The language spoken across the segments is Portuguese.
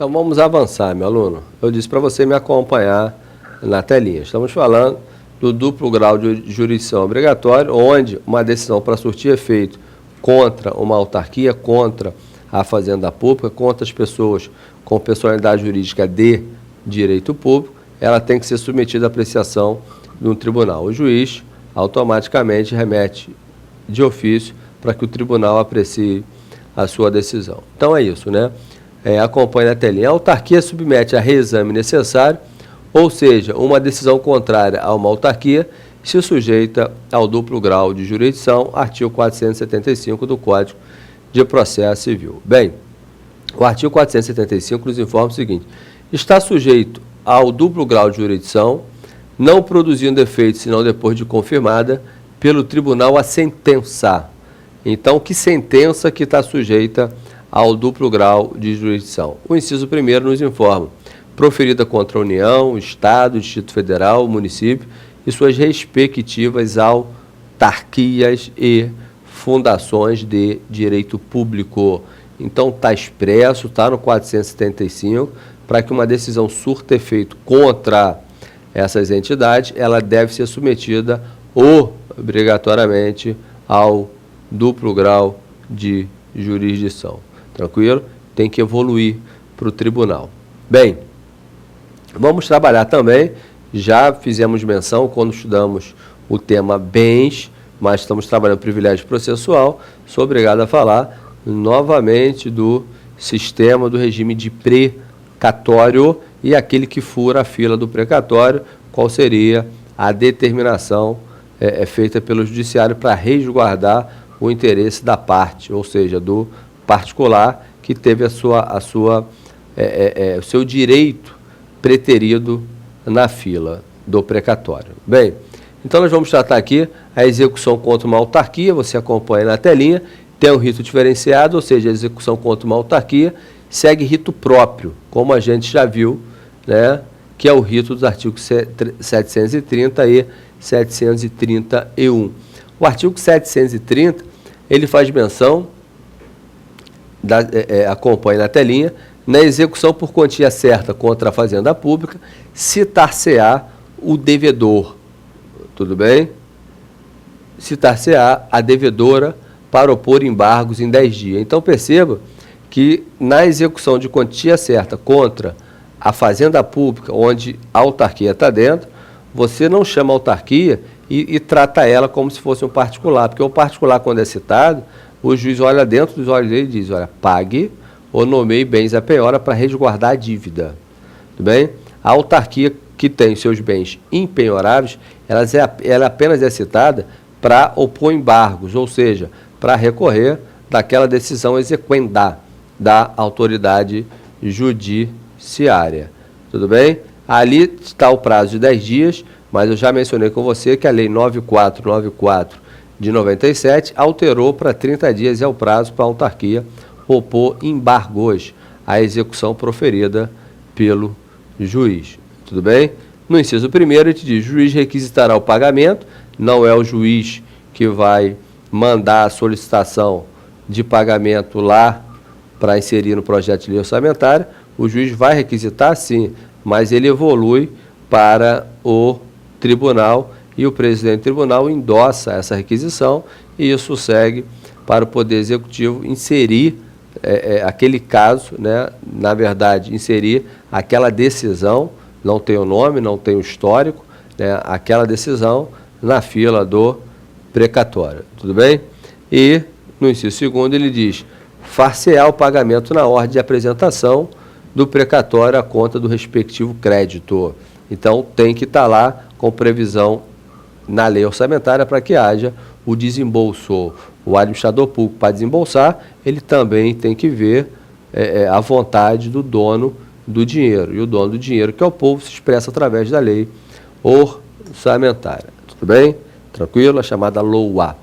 Então vamos avançar, meu aluno. Eu disse para você me acompanhar na telinha. Estamos falando do duplo grau de jurisdição obrigatório, onde uma decisão para surtir efeito contra uma autarquia, contra a fazenda pública, contra as pessoas com personalidade jurídica de direito público, ela tem que ser submetida à apreciação de um tribunal. O juiz automaticamente remete de ofício para que o tribunal aprecie a sua decisão. Então é isso, né? Acompanhe na telinha. A autarquia submete a reexame necessário, ou seja, uma decisão contrária a uma autarquia se sujeita ao duplo grau de jurisdição, artigo 475 do Código de Processo Civil. Bem, o artigo 475 nos informa o seguinte: está sujeito ao duplo grau de jurisdição, não produzindo efeito senão depois de confirmada pelo tribunal a sentença. Então, que sentença que está sujeita ao duplo grau de jurisdição? O inciso 1º nos informa: proferida contra a União, Estado, Distrito Federal, município e suas respectivas autarquias e fundações de direito público. Então, está expresso, está no 475, para que uma decisão surta efeito contra essas entidades, ela deve ser submetida obrigatoriamente ao duplo grau de jurisdição. Tranquilo? Tem que evoluir para o tribunal. Bem, vamos trabalhar também, já fizemos menção quando estudamos o tema bens, mas estamos trabalhando privilégio processual, sou obrigado a falar novamente do sistema do regime de precatório e aquele que fura a fila do precatório, qual seria a determinação feita pelo judiciário para resguardar o interesse da parte, ou seja, do particular que teve o seu direito preterido na fila do precatório. Bem, então nós vamos tratar aqui a execução contra uma autarquia, você acompanha na telinha, tem um rito diferenciado, ou seja, a execução contra uma autarquia segue rito próprio, como a gente já viu, né, que é o rito dos artigos 730 e 731. O artigo 730, ele faz menção, acompanha na telinha, na execução por quantia certa contra a fazenda pública, citar-se-á o devedor. Tudo bem? Citar-se-á a devedora para opor embargos em 10 dias. Então, perceba que na execução de quantia certa contra a fazenda pública, onde a autarquia está dentro, você não chama a autarquia e trata ela como se fosse um particular, porque o particular, quando é citado, o juiz olha dentro dos olhos dele e diz: olha, pague ou nomeie bens a penhora para resguardar a dívida. Tudo bem? A autarquia que tem seus bens impenhoráveis, ela apenas é citada para opor embargos, ou seja, para recorrer daquela decisão exequenda da autoridade judiciária. Tudo bem? Ali está o prazo de 10 dias, mas eu já mencionei com você que a Lei 9494 de 97 alterou para 30 dias é o prazo para a autarquia opor embargos à execução proferida pelo juiz. Tudo bem? No inciso 1º, ele te diz: o juiz requisitará o pagamento, não é o juiz que vai mandar a solicitação de pagamento lá para inserir no projeto de lei orçamentária, o juiz vai requisitar sim, mas ele evolui para o tribunal e o presidente do tribunal endossa essa requisição e isso segue para o Poder Executivo inserir aquele caso, né, na verdade, inserir aquela decisão, não tem o nome, não tem o histórico, né, aquela decisão na fila do precatório. Tudo bem? E, no inciso 2º, ele diz: far-se-á o pagamento na ordem de apresentação do precatório à conta do respectivo crédito. Então, tem que estar lá com previsão na lei orçamentária para que haja o desembolso. O administrador público, para desembolsar, ele também tem que ver a vontade do dono do dinheiro. E o dono do dinheiro, que é o povo, se expressa através da lei orçamentária. Tudo bem? Tranquilo? A chamada LOA.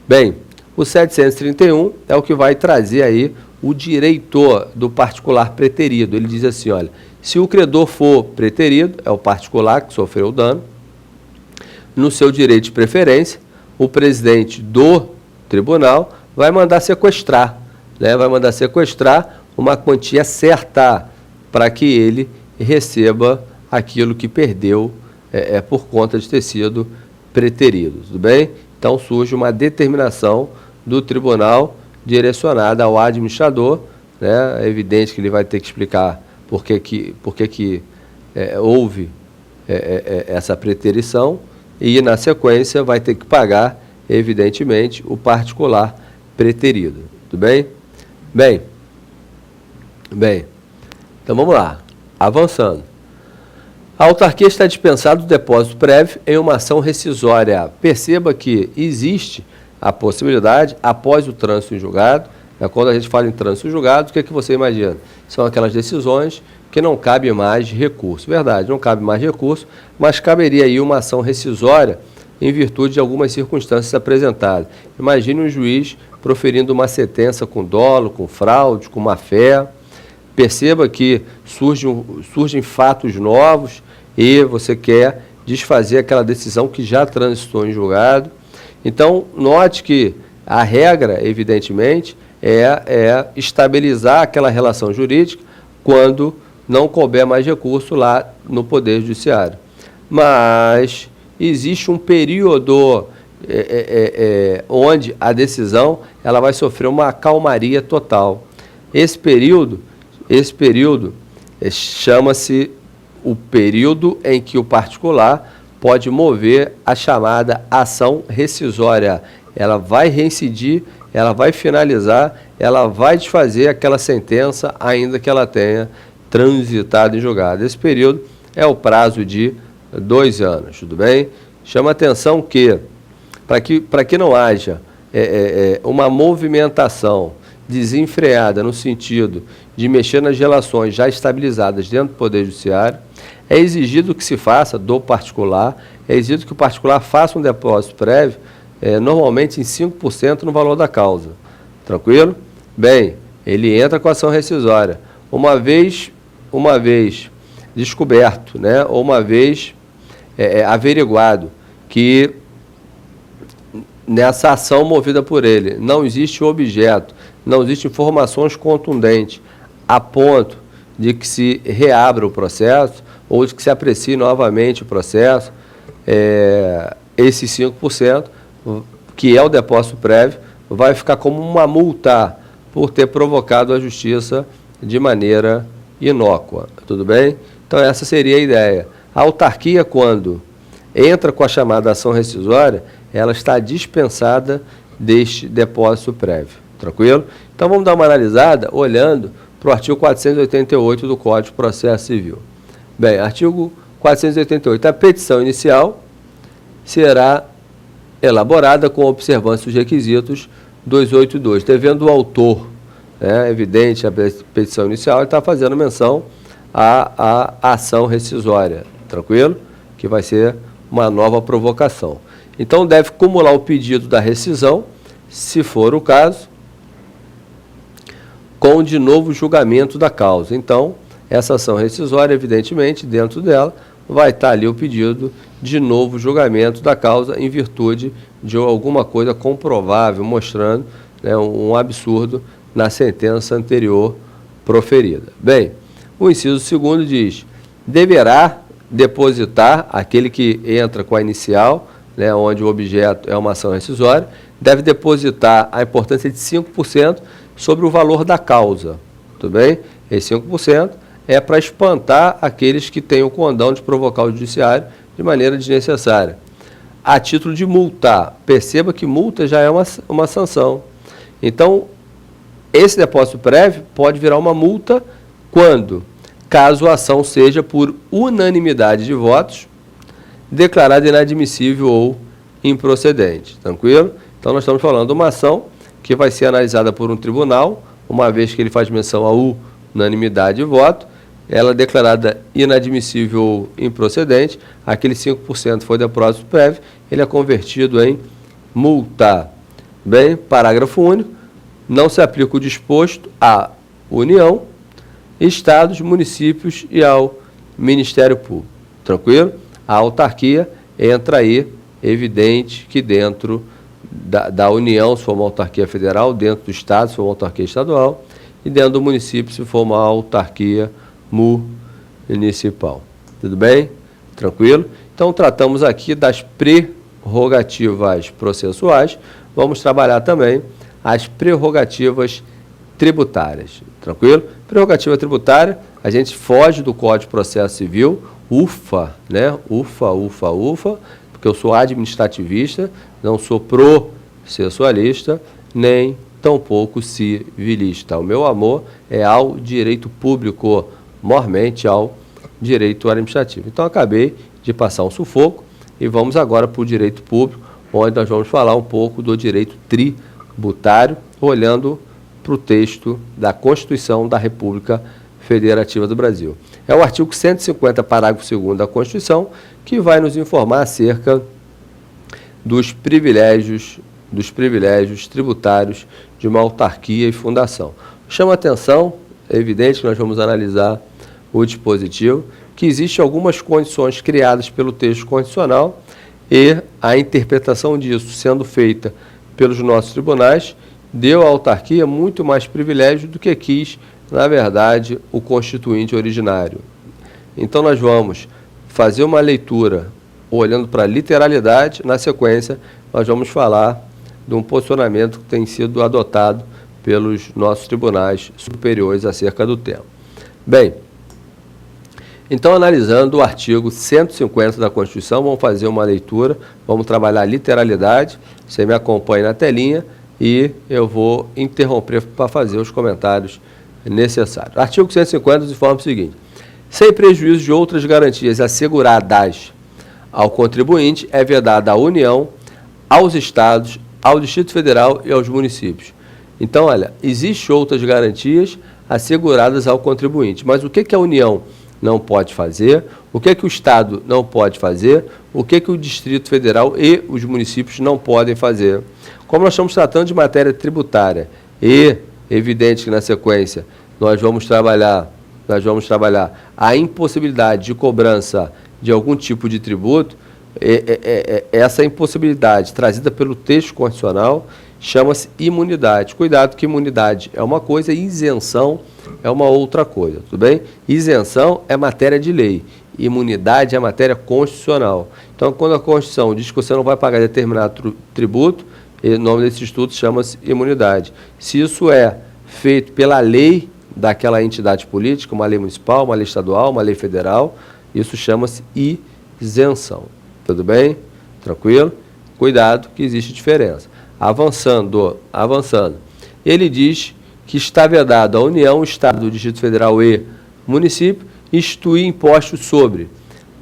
Bem, o 731 é o que vai trazer aí o direito do particular preterido. Ele diz assim, olha, se o credor for preterido, é o particular que sofreu o dano, no seu direito de preferência, o presidente do tribunal vai mandar sequestrar, né? Vai mandar sequestrar uma quantia certa para que ele receba aquilo que perdeu por conta de ter sido preterido, tudo bem? Então surge uma determinação do tribunal direcionada ao administrador, né? É evidente que ele vai ter que explicar por que houve essa preterição e, na sequência, vai ter que pagar, evidentemente, o particular preterido, tudo bem? Bem, então vamos lá, avançando. A autarquia está dispensada do depósito prévio em uma ação rescisória. Perceba que existe a possibilidade, após o trânsito em julgado, quando a gente fala em trânsito em julgado, o que você imagina? São aquelas decisões que não cabe mais recurso. Verdade, não cabe mais recurso, mas caberia aí uma ação rescisória em virtude de algumas circunstâncias apresentadas. Imagine um juiz proferindo uma sentença com dolo, com fraude, com má-fé. Perceba que surgem fatos novos e você quer desfazer aquela decisão que já transitou em julgado. Então, note que a regra, evidentemente, é estabilizar aquela relação jurídica quando não couber mais recurso lá no Poder Judiciário. Mas existe um período onde a decisão ela vai sofrer uma calmaria total. Esse período chama-se o período em que o particular pode mover a chamada ação rescisória. Ela vai reincidir, ela vai finalizar, ela vai desfazer aquela sentença, ainda que ela tenha transitado em julgado. Esse período é o prazo de 2 anos, tudo bem? Chama atenção que, para que não haja uma movimentação desenfreada no sentido de mexer nas relações já estabilizadas dentro do Poder Judiciário, é exigido que se faça do particular, é exigido que o particular faça um depósito prévio, normalmente em 5% no valor da causa. Tranquilo? Bem, ele entra com a ação rescisória. Uma vez descoberto, né, ou uma vez averiguado que nessa ação movida por ele não existe objeto, não existe informações contundentes a ponto de que se reabra o processo ou de que se aprecie novamente o processo, esses 5%, que é o depósito prévio, vai ficar como uma multa por ter provocado a justiça de maneira inócua. Tudo bem? Então, essa seria a ideia. A autarquia, quando entra com a chamada ação rescisória, ela está dispensada deste depósito prévio. Tranquilo? Então, vamos dar uma analisada olhando para o artigo 488 do Código de Processo Civil. Bem, artigo 488. A petição inicial será elaborada com observância dos requisitos 282, devendo o autor, evidente, a petição inicial, ele está fazendo menção à ação rescisória, tranquilo? Que vai ser uma nova provocação. Então, deve cumular o pedido da rescisão, se for o caso, com de novo julgamento da causa. Então, essa ação rescisória, evidentemente, dentro dela, vai estar ali o pedido de novo julgamento da causa em virtude de alguma coisa comprovável, mostrando um absurdo na sentença anterior proferida. Bem, o inciso 2º diz: deverá depositar, aquele que entra com a inicial, onde o objeto é uma ação rescisória, deve depositar a importância de 5% sobre o valor da causa. Tudo bem? Esse 5% é para espantar aqueles que têm o condão de provocar o judiciário de maneira desnecessária. A título de multar, perceba que multa já é uma sanção. Então, esse depósito prévio pode virar uma multa quando, caso a ação seja por unanimidade de votos, declarada inadmissível ou improcedente. Tranquilo? Então, nós estamos falando de uma ação que vai ser analisada por um tribunal, uma vez que ele faz menção à unanimidade de voto, ela é declarada inadmissível ou improcedente, aquele 5% foi depósito prévio, ele é convertido em multa. Bem, parágrafo único, não se aplica o disposto à União, Estados, municípios e ao Ministério Público. Tranquilo? A autarquia entra aí, evidente que dentro da União, se for uma autarquia federal, dentro do Estado, se for uma autarquia estadual, e dentro do município, se for uma autarquia municipal. Tudo bem? Tranquilo? Então, tratamos aqui das prerrogativas processuais. Vamos trabalhar também as prerrogativas tributárias. Tranquilo? Prerrogativa tributária, a gente foge do Código de Processo Civil, ufa, né? Ufa, porque eu sou administrativista, não sou processualista, nem tampouco civilista. O meu amor é ao direito público, mormente ao direito administrativo. Então, acabei de passar um sufoco e vamos agora para o direito público, onde nós vamos falar um pouco do direito tributário, olhando para o texto da Constituição da República Federativa do Brasil. É o artigo 150, parágrafo 2º da Constituição, que vai nos informar acerca dos privilégios tributários de uma autarquia e fundação. Chama a atenção, é evidente que nós vamos analisar o dispositivo, que existem algumas condições criadas pelo texto constitucional e a interpretação disso sendo feita pelos nossos tribunais deu à autarquia muito mais privilégio do que quis, na verdade, o constituinte originário. Então, nós vamos fazer uma leitura olhando para a literalidade. Na sequência, nós vamos falar de um posicionamento que tem sido adotado pelos nossos tribunais superiores acerca do tema. Bem, então, analisando o artigo 150 da Constituição, vamos fazer uma leitura, vamos trabalhar a literalidade. Você me acompanha na telinha e eu vou interromper para fazer os comentários necessários. Artigo 150 nos informa o seguinte: sem prejuízo de outras garantias asseguradas ao contribuinte, é vedada à União, aos Estados, ao Distrito Federal e aos municípios. Então, olha, existem outras garantias asseguradas ao contribuinte, mas o que a União não pode fazer, o que o Estado não pode fazer, o que o Distrito Federal e os municípios não podem fazer. Como nós estamos tratando de matéria tributária e, evidente que na sequência, nós vamos trabalhar a impossibilidade de cobrança de algum tipo de tributo, essa impossibilidade trazida pelo texto constitucional chama-se imunidade. Cuidado que imunidade é uma coisa e isenção é uma outra coisa, tudo bem? Isenção é matéria de lei, imunidade é matéria constitucional. Então, quando a Constituição diz que você não vai pagar determinado tributo, o nome desse estudo chama-se imunidade. Se isso é feito pela lei daquela entidade política, uma lei municipal, uma lei estadual, uma lei federal, isso chama-se isenção. Tudo bem? Tranquilo? Cuidado que existe diferença. Avançando. Ele diz que está vedado à União, Estado, Distrito Federal e município instituir impostos sobre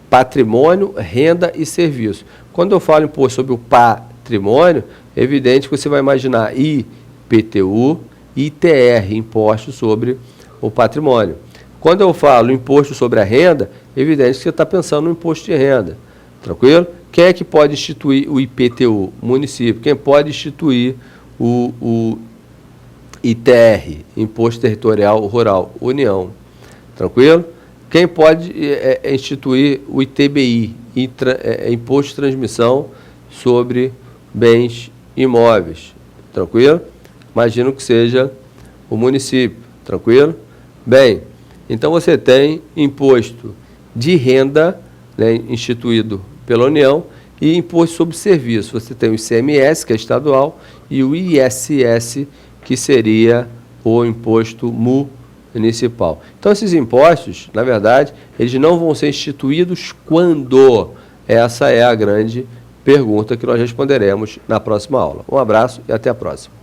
patrimônio, renda e serviço. Quando eu falo imposto sobre o patrimônio, é evidente que você vai imaginar IPTU, ITR, imposto sobre o patrimônio. Quando eu falo imposto sobre a renda, é evidente que você está pensando no imposto de renda. Tranquilo? Quem é que pode instituir o IPTU? Município. Quem pode instituir o ITR, Imposto Territorial Rural? União. Tranquilo? Quem pode instituir o ITBI, Imposto de Transmissão sobre Bens Imóveis? Tranquilo? Imagino que seja o município. Tranquilo? Bem, então você tem imposto de renda, né, instituído pela União, e imposto sobre serviço. Você tem o ICMS, que é estadual, e o ISS, que seria o imposto municipal. Então, esses impostos, na verdade, eles não vão ser instituídos quando? Essa é a grande pergunta que nós responderemos na próxima aula. Um abraço e até a próxima.